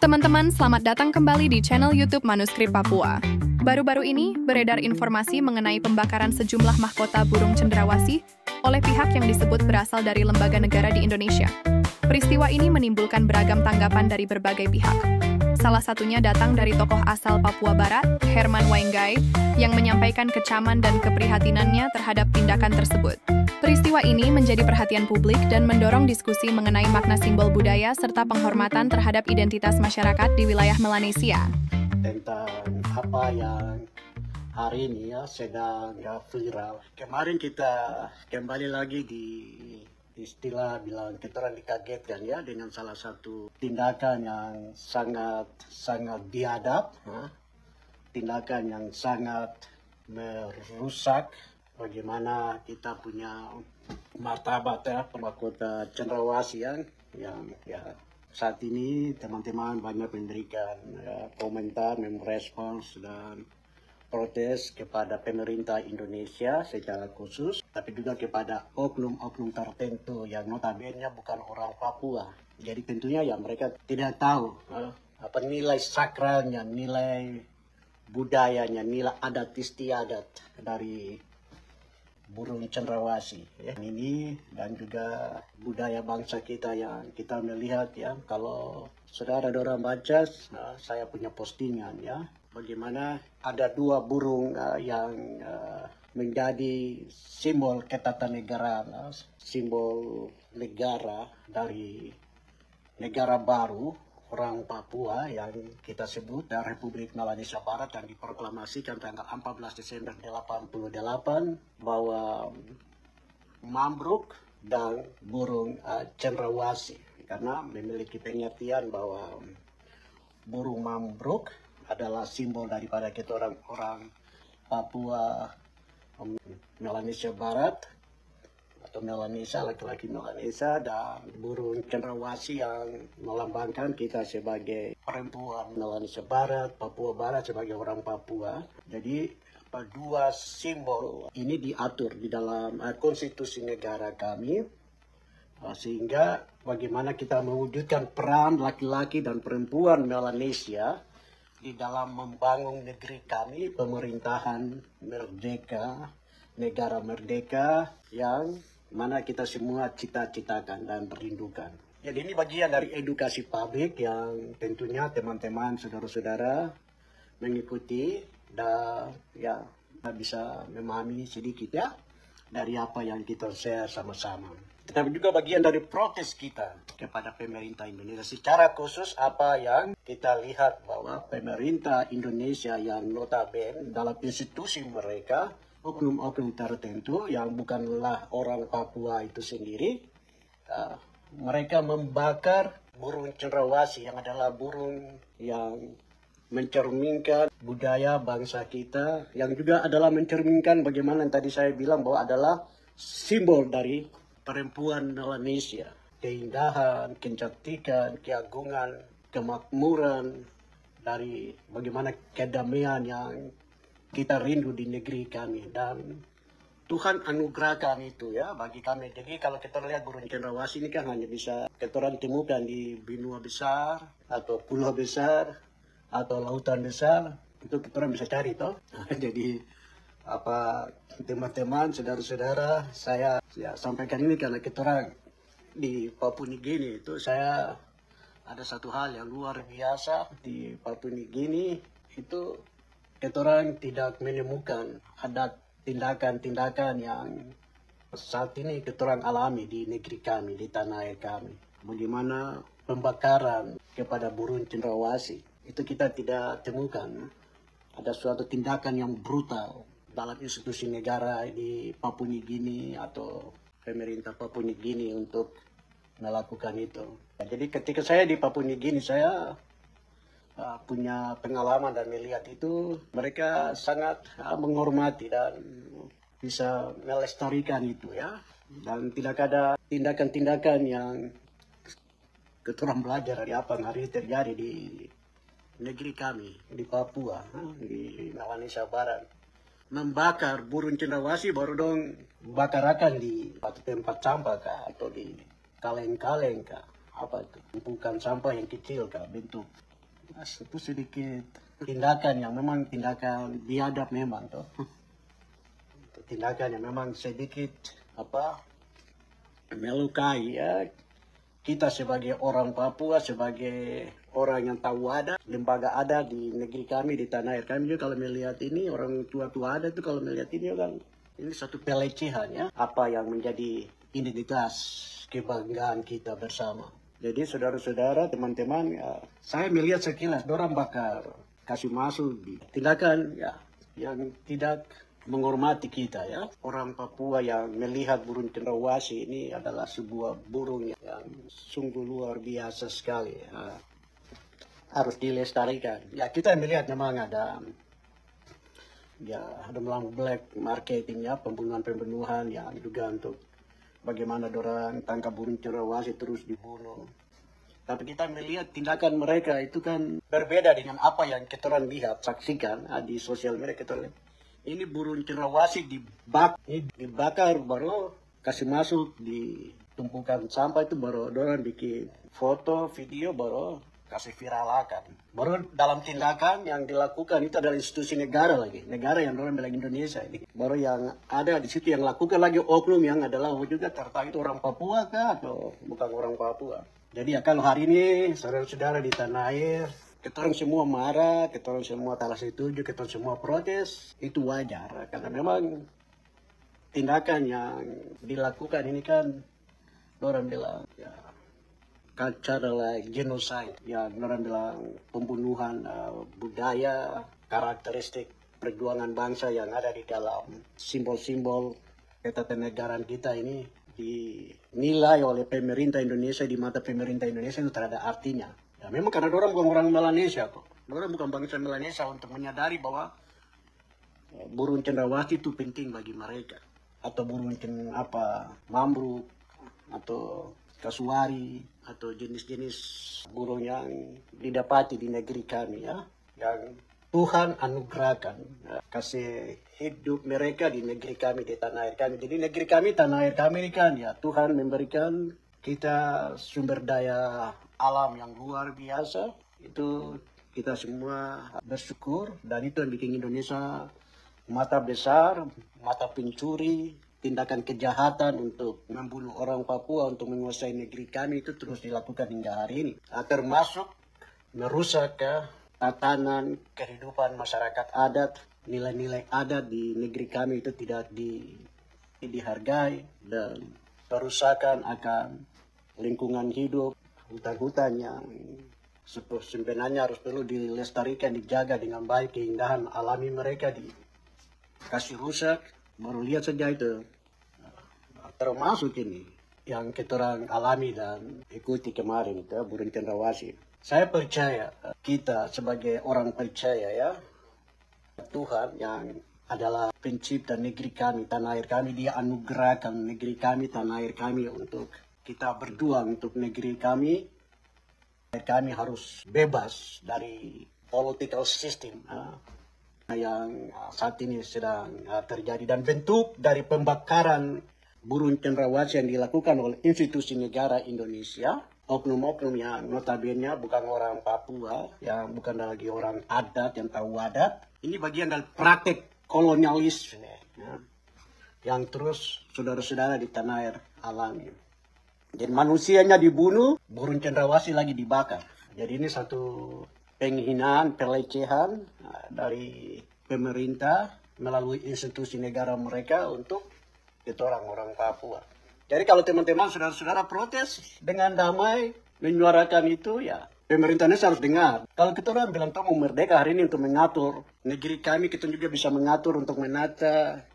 Teman-teman, selamat datang kembali di channel YouTube Manuskrip Papua. Baru-baru ini, beredar informasi mengenai pembakaran sejumlah mahkota burung cendrawasih oleh pihak yang disebut berasal dari lembaga negara di Indonesia. Peristiwa ini menimbulkan beragam tanggapan dari berbagai pihak. Salah satunya datang dari tokoh asal Papua Barat, Herman Waingai, yang menyampaikan kecaman dan keprihatinannya terhadap tindakan tersebut. Peristiwa ini menjadi perhatian publik dan mendorong diskusi mengenai makna simbol budaya serta penghormatan terhadap identitas masyarakat di wilayah Melanesia. Tentang apa yang hari ini sedang viral. Kemarin kita kembali lagi di istilah bilang kita orang dikagetkan dengan salah satu tindakan yang sangat biadab, tindakan yang sangat merusak bagaimana kita punya martabat mahkota cendrawasih yang saat ini teman-teman banyak memberikan komentar, merespons dan protes kepada pemerintah Indonesia secara khusus, tapi juga kepada oknum-oknum tertentu yang notabene bukan orang Papua. Jadi tentunya mereka tidak tahu apa nilai sakralnya, nilai budayanya, nilai adat istiadat dari burung cendrawasih ini, dan juga budaya bangsa kita yang kita melihat kalau saudara orang baca, saya punya postingan bagaimana ada dua burung yang menjadi simbol ketatanegaraan, simbol negara dari negara baru orang Papua yang kita sebut Republik Melanesia Barat, yang diproklamasikan tanggal 14 Desember 88 bahwa mambruk dan burung cendrawasih, karena memiliki pengertian bahwa burung mambruk adalah simbol daripada kita orang Papua Melanesia Barat atau Melanesia, laki-laki Melanesia, dan burung cendrawasih yang melambangkan kita sebagai perempuan Melanesia Barat, Papua Barat sebagai orang Papua. Jadi dua simbol ini diatur di dalam konstitusi negara kami, sehingga bagaimana kita mewujudkan peran laki-laki dan perempuan Melanesia di dalam membangun negeri kami, pemerintahan merdeka, negara merdeka yang mana kita semua cita-citakan dan rindukan. Jadi ini bagian dari edukasi publik yang tentunya teman-teman, saudara-saudara mengikuti dan bisa memahami sedikit dari apa yang kita share sama-sama. Tetapi juga bagian dari protes kita kepada pemerintah Indonesia. Secara khusus apa yang kita lihat bahwa pemerintah Indonesia yang notabene dalam institusi mereka, oknum-oknum tertentu yang bukanlah orang Papua itu sendiri, mereka membakar burung cendrawasih yang adalah burung yang mencerminkan budaya bangsa kita, yang juga adalah mencerminkan bagaimana yang tadi saya bilang bahwa adalah simbol dari perempuan Melanesia, keindahan, kecantikan, keagungan, kemakmuran, dari bagaimana kedamaian yang kita rindu di negeri kami, dan Tuhan anugerahkan itu bagi kami. Jadi kalau kita lihat burung cendrawasih ini kan hanya bisa kita orang temukan di benua besar atau pulau besar atau lautan besar, itu kita orang bisa cari toh. Jadi teman-teman, saudara-saudara, saya sampaikan ini karena kita orang di Papua Nugini itu, saya ada satu hal yang luar biasa di Papua Nugini itu, kita orang tidak menemukan ada tindakan-tindakan yang saat ini kita orang alami di negeri kami, di tanah air kami. Bagaimana pembakaran kepada burung cendrawasih itu kita tidak temukan ada suatu tindakan yang brutal dalam institusi negara di Papua Nugini atau pemerintah Papua Nugini untuk melakukan itu. Jadi ketika saya di Papua Nugini, saya punya pengalaman dan melihat itu, mereka sangat menghormati dan bisa melestarikan itu dan tidak ada tindakan-tindakan yang kita belajar dari apa yang hari terjadi di negeri kami di Papua, di Melanesia Barat. membakar burung cendrawasih baru dong bakar akan di satu tempat sampah kah atau di kaleng-kaleng kah, apa itu tumpukan sampah yang kecil kah bentuk. Itu sedikit tindakan yang memang tindakan biadab memang toh. Tindakan yang memang sedikit melukai ya kita sebagai orang Papua, sebagai orang yang tahu ada lembaga ada di negeri kami, di tanah air kami juga. Kalau melihat ini orang tua-tua ada itu kalau melihat ini kan ini satu pelecehan ya, apa yang menjadi identitas kebanggaan kita bersama. Jadi saudara-saudara, teman-teman, ya, saya melihat sekilas orang bakar kasih masuk di tindakan ya yang tidak menghormati kita ya. Orang Papua yang melihat burung cendrawasih ini adalah sebuah burung yang sungguh luar biasa sekali ya. Harus dilestarikan. Ya kita melihat memang ada memang black marketing ya, pembunuhan yang juga untuk bagaimana orang tangkap burung cendrawasih terus dibunuh. Tapi kita melihat tindakan mereka itu kan berbeda dengan apa yang kita orang lihat, saksikan di sosial media kita lihat. Ini burung cendrawasih dibakar baru kasih masuk di tumpukan sampah itu baru orang bikin foto, video baru kasih viralkan. Baru dalam tindakan yang dilakukan itu adalah institusi negara lagi. Negara yang orang bilang Indonesia ini. Baru yang ada di situ yang lakukan lagi oknum yang adalah juga tertarik itu orang Papua kah atau bukan orang Papua. Jadi ya kalau hari ini saudara-saudara di tanah air kita orang semua marah, kita orang semua tak setuju, kita orang semua protes, itu wajar. Karena memang tindakan yang dilakukan ini kan, orang bilang, ya, cultural genocide, ya, orang bilang pembunuhan budaya, karakteristik perjuangan bangsa yang ada di dalam simbol-simbol ketatanegaraan kita ini dinilai oleh pemerintah Indonesia, di mata pemerintah Indonesia itu tidak ada artinya. Ya, memang karena orang bukan orang Melanesia kok. Orang bukan bangsa Melanesia untuk menyadari bahwa burung cendrawasih itu penting bagi mereka. Atau burung mambruk atau kasuari atau jenis-jenis burung yang didapati di negeri kami ya. Yang Tuhan anugerahkan ya, kasih hidup mereka di negeri kami, di tanah air kami. Jadi negeri kami, tanah air kami ini kan ya Tuhan memberikan kita sumber daya alam yang luar biasa. Itu kita semua bersyukur, dan itu yang bikin Indonesia mata besar, mata pencuri, tindakan kejahatan untuk membunuh orang Papua, untuk menguasai negeri kami itu terus dilakukan hingga hari ini. Termasuk merusak tatanan kehidupan masyarakat adat, nilai-nilai adat di negeri kami itu tidak dihargai, dan perusakan akan lingkungan hidup, hutan-hutan yang sebenarnya harus perlu dilestarikan, dijaga dengan baik, keindahan alami mereka dikasih rusak. Baru lihat saja itu, termasuk ini yang kita orang alami dan ikuti kemarin itu burung cendrawasih. Saya percaya, kita sebagai orang percaya ya, Tuhan yang adalah pencipta negeri kami, tanah air kami, Dia anugerahkan negeri kami, tanah air kami untuk kita berjuang untuk negeri kami. Kami harus bebas dari political system yang saat ini sedang terjadi, dan bentuk dari pembakaran burung cendrawasih yang dilakukan oleh institusi negara Indonesia, oknum-oknum yang notabene bukan orang Papua, yang bukan lagi orang adat yang tahu adat. Ini bagian dari praktek kolonialisme ya, yang terus saudara-saudara di tanah air alami. Jadi manusianya dibunuh, burung cendrawasih lagi dibakar. Jadi ini satu penghinaan, pelecehan dari pemerintah melalui institusi negara mereka untuk itu orang-orang Papua. Jadi kalau teman-teman saudara-saudara protes dengan damai, menyuarakan itu ya, pemerintah Indonesia harus dengar. Kalau kita orang bilang mau merdeka hari ini untuk mengatur negeri kami, kita juga bisa mengatur untuk menata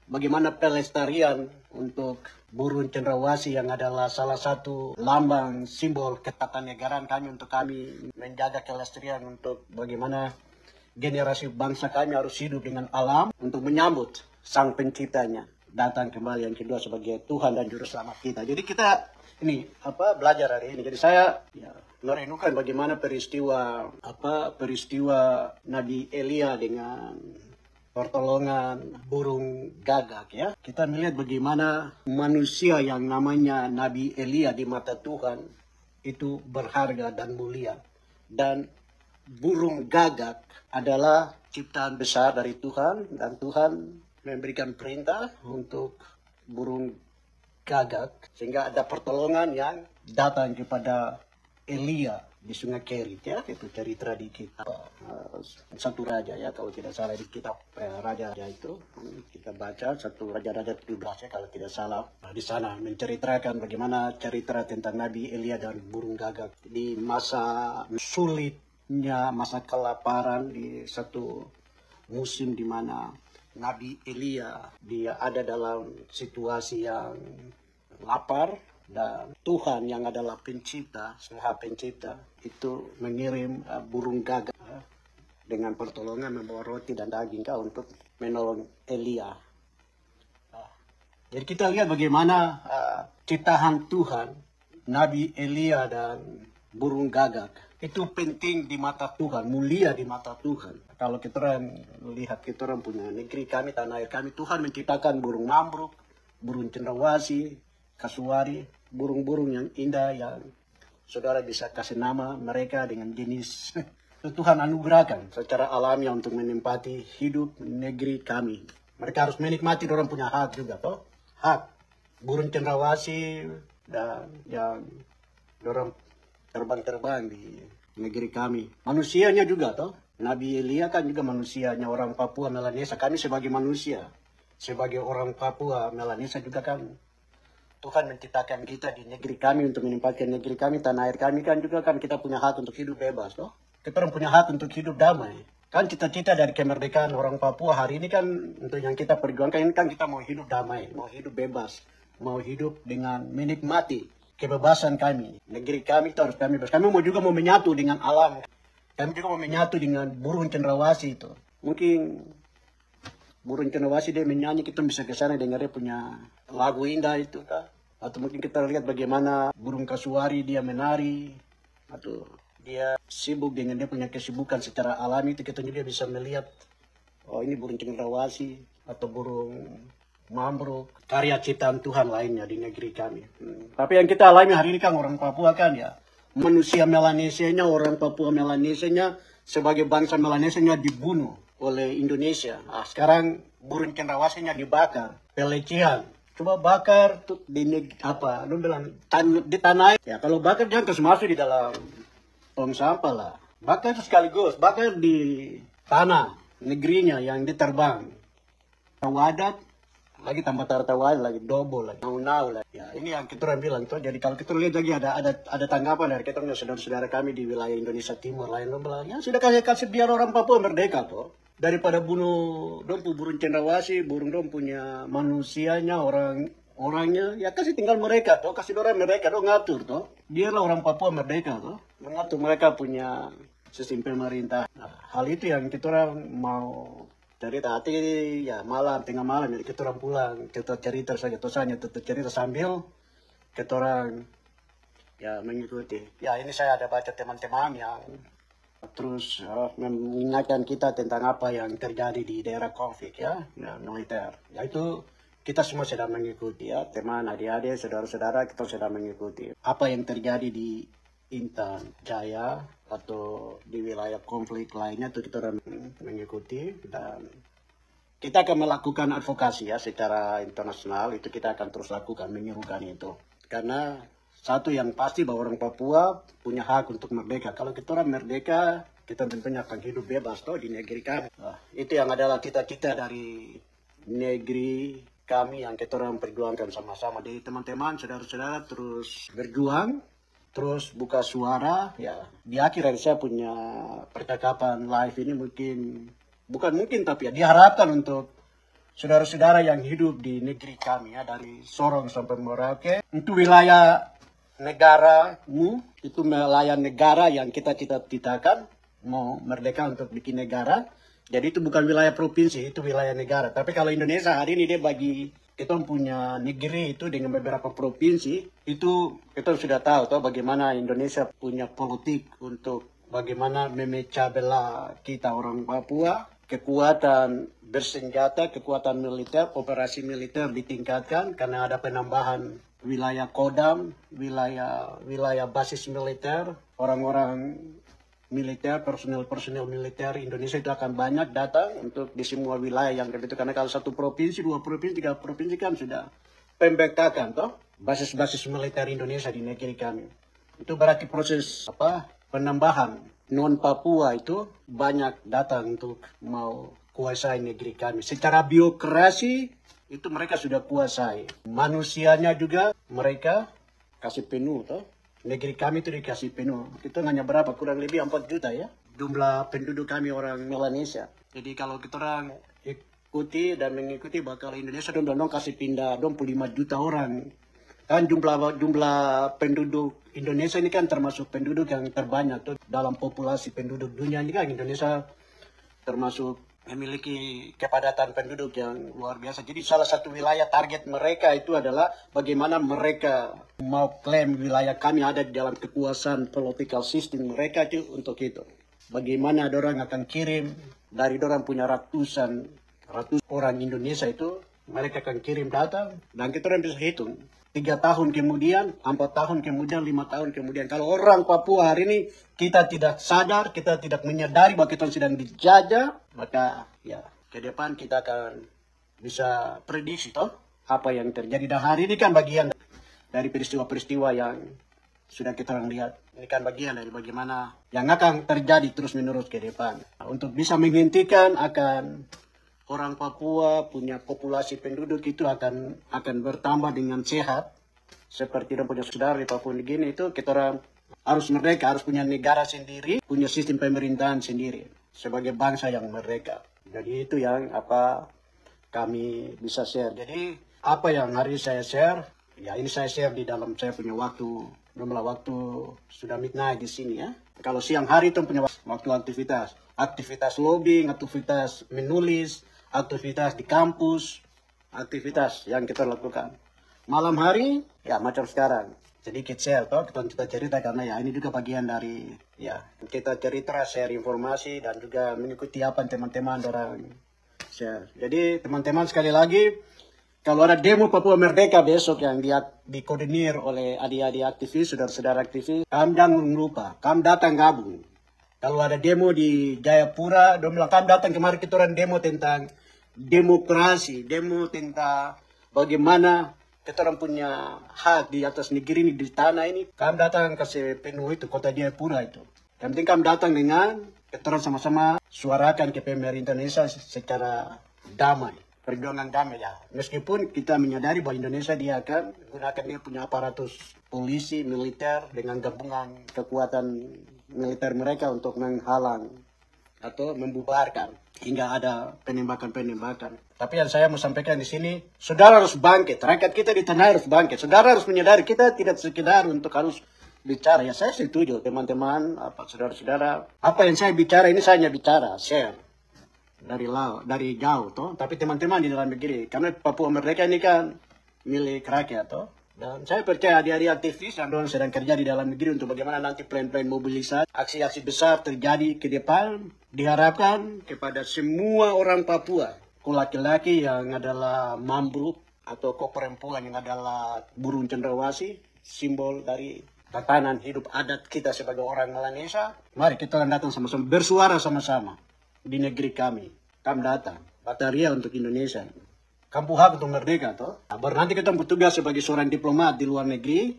bagaimana pelestarian untuk burung cendrawasih yang adalah salah satu lambang simbol ketatanegaraan kami, untuk kami menjaga kelestarian, untuk bagaimana generasi bangsa kami harus hidup dengan alam untuk menyambut sang penciptanya datang kembali yang kedua sebagai Tuhan dan Juru Selamat kita. Jadi kita ini belajar hari ini. Jadi saya merenungkan bagaimana peristiwa Nabi Elia dengan pertolongan burung gagak ya. Kita melihat bagaimana manusia yang namanya Nabi Elia di mata Tuhan itu berharga dan mulia. Dan burung gagak adalah ciptaan besar dari Tuhan, dan Tuhan memberikan perintah untuk burung gagak sehingga ada pertolongan yang datang kepada Elia di Sungai Kerit ya. Itu cerita di kitab Satu Raja ya, kalau tidak salah di kitab Raja itu kita baca Satu Raja 17 ya kalau tidak salah. Di sana menceritakan bagaimana cerita tentang Nabi Elia dan burung gagak di masa sulitnya, masa kelaparan, di satu musim di mana Nabi Elia dia ada dalam situasi yang lapar, dan Tuhan yang adalah pencipta, Maha Pencipta itu mengirim burung gagak dengan pertolongan membawa roti dan daging untuk menolong Elia. Jadi kita lihat bagaimana ciptaan Tuhan, Nabi Elia dan burung gagak itu penting di mata Tuhan, mulia di mata Tuhan. Kalau kita lihat kita punya negeri kami, tanah air kami, Tuhan menciptakan burung mambruk, burung cendrawasih, kasuari, burung-burung yang indah yang saudara bisa kasih nama mereka dengan jenis Tuhan anugerahkan secara alami untuk menempati hidup negeri kami. Mereka harus menikmati, orang punya hak juga toh. Hak burung cendrawasih dan yang orang terbang-terbang di negeri kami. Manusianya juga toh. Nabi Elia kan juga manusianya, orang Papua Melanesia. Kami sebagai manusia, sebagai orang Papua Melanesia juga kan Tuhan menciptakan kita di negeri kami untuk menempatkan negeri kami, tanah air kami kan juga kan kita punya hak untuk hidup bebas toh. Kita orang punya hak untuk hidup damai. Kan cita-cita dari kemerdekaan orang Papua hari ini kan untuk yang kita perjuangkan ini kan kita mau hidup damai, mau hidup bebas, mau hidup dengan menikmati kebebasan kami. Negeri kami itu harus kami bebas. Kami juga mau menyatu dengan alam. Kami juga mau menyatu dengan burung cendrawasih itu. Mungkin burung cendrawasih dia menyanyi, kita bisa ke sana dengar dia punya lagu indah itu kan. Atau mungkin kita lihat bagaimana burung kasuari dia menari, atau dia sibuk dengan dia punya kesibukan secara alami, itu kita juga bisa melihat oh ini burung cendrawasih atau burung mambruk, karya ciptaan Tuhan lainnya di negeri kami. Tapi yang kita alami hari ini kan orang Papua kan ya, manusia Melanesianya, orang Papua Melanesianya sebagai bangsa Melanesianya dibunuh oleh Indonesia. Sekarang burung cendrawasihnya dibakar, pelecehan. Coba bakar tuh di apa? Lu bilang di tanah. Ya kalau bakar jangan terus masuk di dalam tong sampah lah. Bakar itu sekaligus, bakar di tanah negerinya yang diterbang. Wadat lagi tambah tawadat lagi double lagi nau lagi. Ya ini yang kita bilang tuh. Jadi kalau kita lihat lagi ada tanggapan dari kita saudara-saudara kami di wilayah Indonesia Timur lain bilang ya sudah kasih biar orang Papua merdeka tuh. Daripada bunuh burung cendrawasih, burung punya manusianya, orangnya, ya kasih tinggal mereka toh, kasih orang mereka toh ngatur toh. Biarlah orang Papua merdeka toh, mengatur mereka punya sistem pemerintah. Nah, hal itu yang kita orang mau cerita hati ya malam, tengah malam ya kita orang pulang, kita cerita saja tosanya, tetap cerita sambil kita orang ya mengikuti. Ya ini saya ada baca teman-teman yang terus mengingatkan kita tentang apa yang terjadi di daerah konflik ya militer. Yaitu kita semua sedang mengikuti ya, teman, adik-adik, saudara-saudara, kita sedang mengikuti apa yang terjadi di Intan Jaya atau di wilayah konflik lainnya itu kita mengikuti, dan kita akan melakukan advokasi ya secara internasional, itu kita akan terus lakukan, menyerukan itu. Karena satu yang pasti bahwa orang Papua punya hak untuk merdeka. Kalau kita orang merdeka, kita tentunya akan hidup bebas toh di negeri kami. Itu yang adalah cita-cita dari negeri kami yang kita orang perjuangkan sama-sama. Jadi teman-teman, saudara-saudara terus berjuang, terus buka suara. Ya, di akhir saya punya percakapan live ini bukan mungkin tapi ya diharapkan untuk saudara-saudara yang hidup di negeri kami ya, dari Sorong sampai Merauke, itu wilayah negaramu, itu wilayah negara yang kita cita-citakan mau merdeka untuk bikin negara. Jadi itu bukan wilayah provinsi, itu wilayah negara. Tapi kalau Indonesia hari ini dia bagi kita punya negeri itu dengan beberapa provinsi, itu kita sudah tahu toh bagaimana Indonesia punya politik untuk bagaimana memecah belah kita orang Papua. kekuatan bersenjata, kekuatan militer, operasi militer ditingkatkan karena ada penambahan wilayah Kodam, wilayah basis militer, orang-orang militer, personil militer Indonesia itu akan banyak datang untuk di semua wilayah yang begitu. Karena kalau 1 provinsi, 2 provinsi, 3 provinsi kan sudah pembekakan toh basis-basis militer Indonesia di negeri kami. Itu berarti proses penambahan non Papua itu banyak datang untuk mau kuasai negeri kami. Secara birokrasi itu mereka sudah kuasai. Manusianya juga mereka kasih penuh toh. Negeri kami itu dikasih penuh. Kita hanya berapa? Kurang lebih 4 juta ya. Jumlah penduduk kami orang Melanesia. Jadi kalau kita orang ikuti dan mengikuti bakal Indonesia dong kasih pindah 25 juta orang. Kan jumlah penduduk Indonesia ini kan termasuk penduduk yang terbanyak tuh dalam populasi penduduk dunia ini kan Indonesia termasuk memiliki kepadatan penduduk yang luar biasa. Jadi salah satu wilayah target mereka itu adalah bagaimana mereka mau klaim wilayah kami ada di dalam kekuasaan political system mereka itu untuk itu. Bagaimana orang akan kirim dari orang punya ratus orang Indonesia itu mereka akan kirim data dan kita orang bisa hitung. 3 tahun kemudian, 4 tahun kemudian, 5 tahun kemudian. Kalau orang Papua hari ini kita tidak sadar, kita tidak menyadari bahwa kita sedang dijajah, maka ya ke depan kita akan bisa prediksi toh apa yang terjadi. Dan hari ini kan bagian dari peristiwa-peristiwa yang sudah kita lihat. Ini kan bagian dari bagaimana yang akan terjadi terus-menerus ke depan. Nah, untuk bisa menghentikan akan orang Papua punya populasi penduduk itu akan bertambah dengan sehat seperti orang punya saudara di Papua Nugini itu kita orang harus merdeka, harus punya negara sendiri, punya sistem pemerintahan sendiri sebagai bangsa yang merdeka. Jadi itu yang kami bisa share. Jadi apa yang hari saya share, ya ini saya share di dalam saya punya waktu sudah midnight di sini ya. Kalau siang hari itu punya waktu aktivitas lobbying, aktivitas menulis, aktivitas di kampus, aktivitas yang kita lakukan. Malam hari, ya macam sekarang. Sedikit share toh, kita cerita karena ya ini juga bagian dari ya kita cerita, share informasi dan juga mengikuti apa teman-teman orang share. Jadi teman-teman sekali lagi, kalau ada demo Papua Merdeka besok yang dikoordinir oleh adik-adik aktivis, saudara-saudara aktivis, kami jangan lupa, kami datang gabung. Kalau ada demo di Jayapura, kami datang kemarin kita orang demo tentang demokrasi, demo tentang bagaimana kita orang punya hak di atas negeri ini, di tanah ini. Kami datang kasih penuh itu kota Jayapura itu. Yang penting kami datang dengan kita orang sama-sama suarakan ke pemerintah Indonesia secara damai, perjuangan damai ya. Meskipun kita menyadari bahwa Indonesia dia akan gunakan dia punya aparatus polisi, militer dengan gabungan kekuatan militer mereka untuk menghalang atau membubarkan hingga ada penembakan-penembakan. Tapi yang saya mau sampaikan di sini, saudara harus bangkit. Rakyat kita di tanah harus bangkit. Saudara harus menyadari kita tidak sekedar untuk harus bicara. Ya saya setuju teman-teman, saudara-saudara. Apa yang saya bicara ini saya hanya bicara, share dari jauh toh. Tapi teman-teman di dalam negeri, karena Papua Merdeka ini kan milik rakyat toh. Dan saya percaya adik-adik aktivis yang sedang kerja di dalam negeri untuk bagaimana nanti plan-plan mobilisasi, aksi-aksi besar terjadi ke depan, diharapkan kepada semua orang Papua, laki-laki yang adalah mambruk atau perempuan yang adalah burung cendrawasih, simbol dari tatanan hidup adat kita sebagai orang Melanesia. Mari kita datang sama-sama, bersuara sama-sama di negeri kami. Kami datang, Bataria untuk Indonesia. Kampung hak untuk merdeka toh. Nah, baru nanti kita bertugas sebagai seorang diplomat di luar negeri,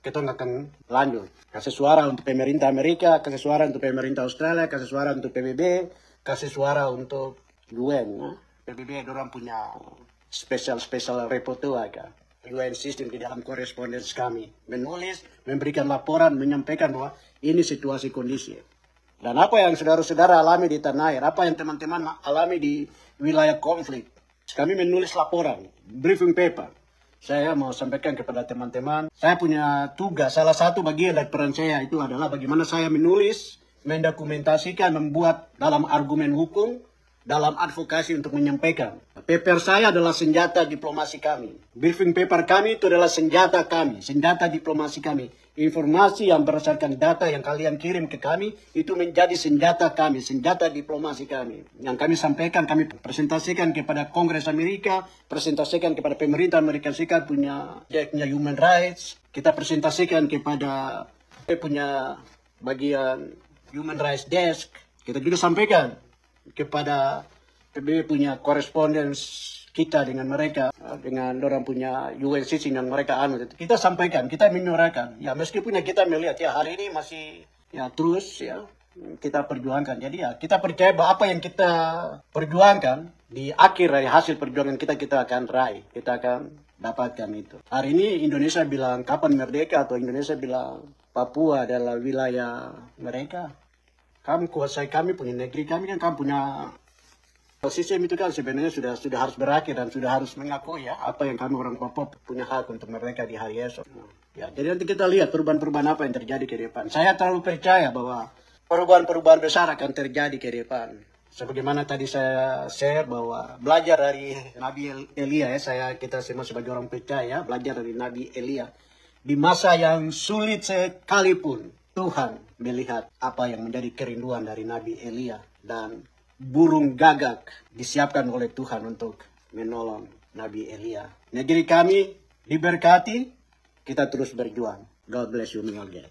kita akan lanjut. Kasih suara untuk pemerintah Amerika, kasih suara untuk pemerintah Australia, kasih suara untuk PBB, kasih suara untuk UN. Nah. PBB orang punya special repertoire kan. UN system di dalam korespondens kami. Menulis, memberikan laporan, menyampaikan bahwa ini situasi kondisi. Dan apa yang saudara-saudara alami di tanah air, apa yang teman-teman alami di wilayah konflik. Kami menulis laporan, briefing paper. Saya mau sampaikan kepada teman-teman, saya punya tugas, salah satu bagian dari peran saya itu adalah bagaimana saya menulis, mendokumentasikan, membuat dalam argumen hukum, dalam advokasi untuk menyampaikan. Paper saya adalah senjata diplomasi kami. Briefing paper kami itu adalah senjata kami, senjata diplomasi kami. Informasi yang berdasarkan data yang kalian kirim ke kami, itu menjadi senjata kami, senjata diplomasi kami. Yang kami sampaikan, kami presentasikan kepada Kongres Amerika, presentasikan kepada pemerintah Amerika Serikat punya human rights, kita presentasikan kepada punya bagian human rights desk, kita juga sampaikan kepada PBB punya korespondens kita dengan mereka, dengan orang punya UNCC yang mereka kita sampaikan, kita menyuarakan. Ya meskipun kita melihat ya hari ini masih ya terus ya kita perjuangkan. Jadi ya kita percaya bahwa apa yang kita perjuangkan di akhir dari hasil perjuangan kita akan raih, kita akan dapatkan itu. Hari ini Indonesia bilang kapan merdeka atau Indonesia bilang Papua adalah wilayah mereka. Kamu kuasai kami punya negeri kami kan kamu punya sistem itu kan sebenarnya sudah harus berakhir dan sudah harus mengakui ya apa yang kami orang Papua punya hak untuk mereka di hari esok. Ya, jadi nanti kita lihat perubahan-perubahan apa yang terjadi ke depan. Saya terlalu percaya bahwa perubahan-perubahan besar akan terjadi ke depan. Sebagaimana tadi saya share bahwa belajar dari Nabi Elia ya, kita semua sebagai orang percaya belajar dari Nabi Elia. Di masa yang sulit sekalipun Tuhan melihat apa yang menjadi kerinduan dari Nabi Elia dan burung gagak disiapkan oleh Tuhan untuk menolong Nabi Elia. Negeri kami diberkati, kita terus berjuang. God bless you, Miguel.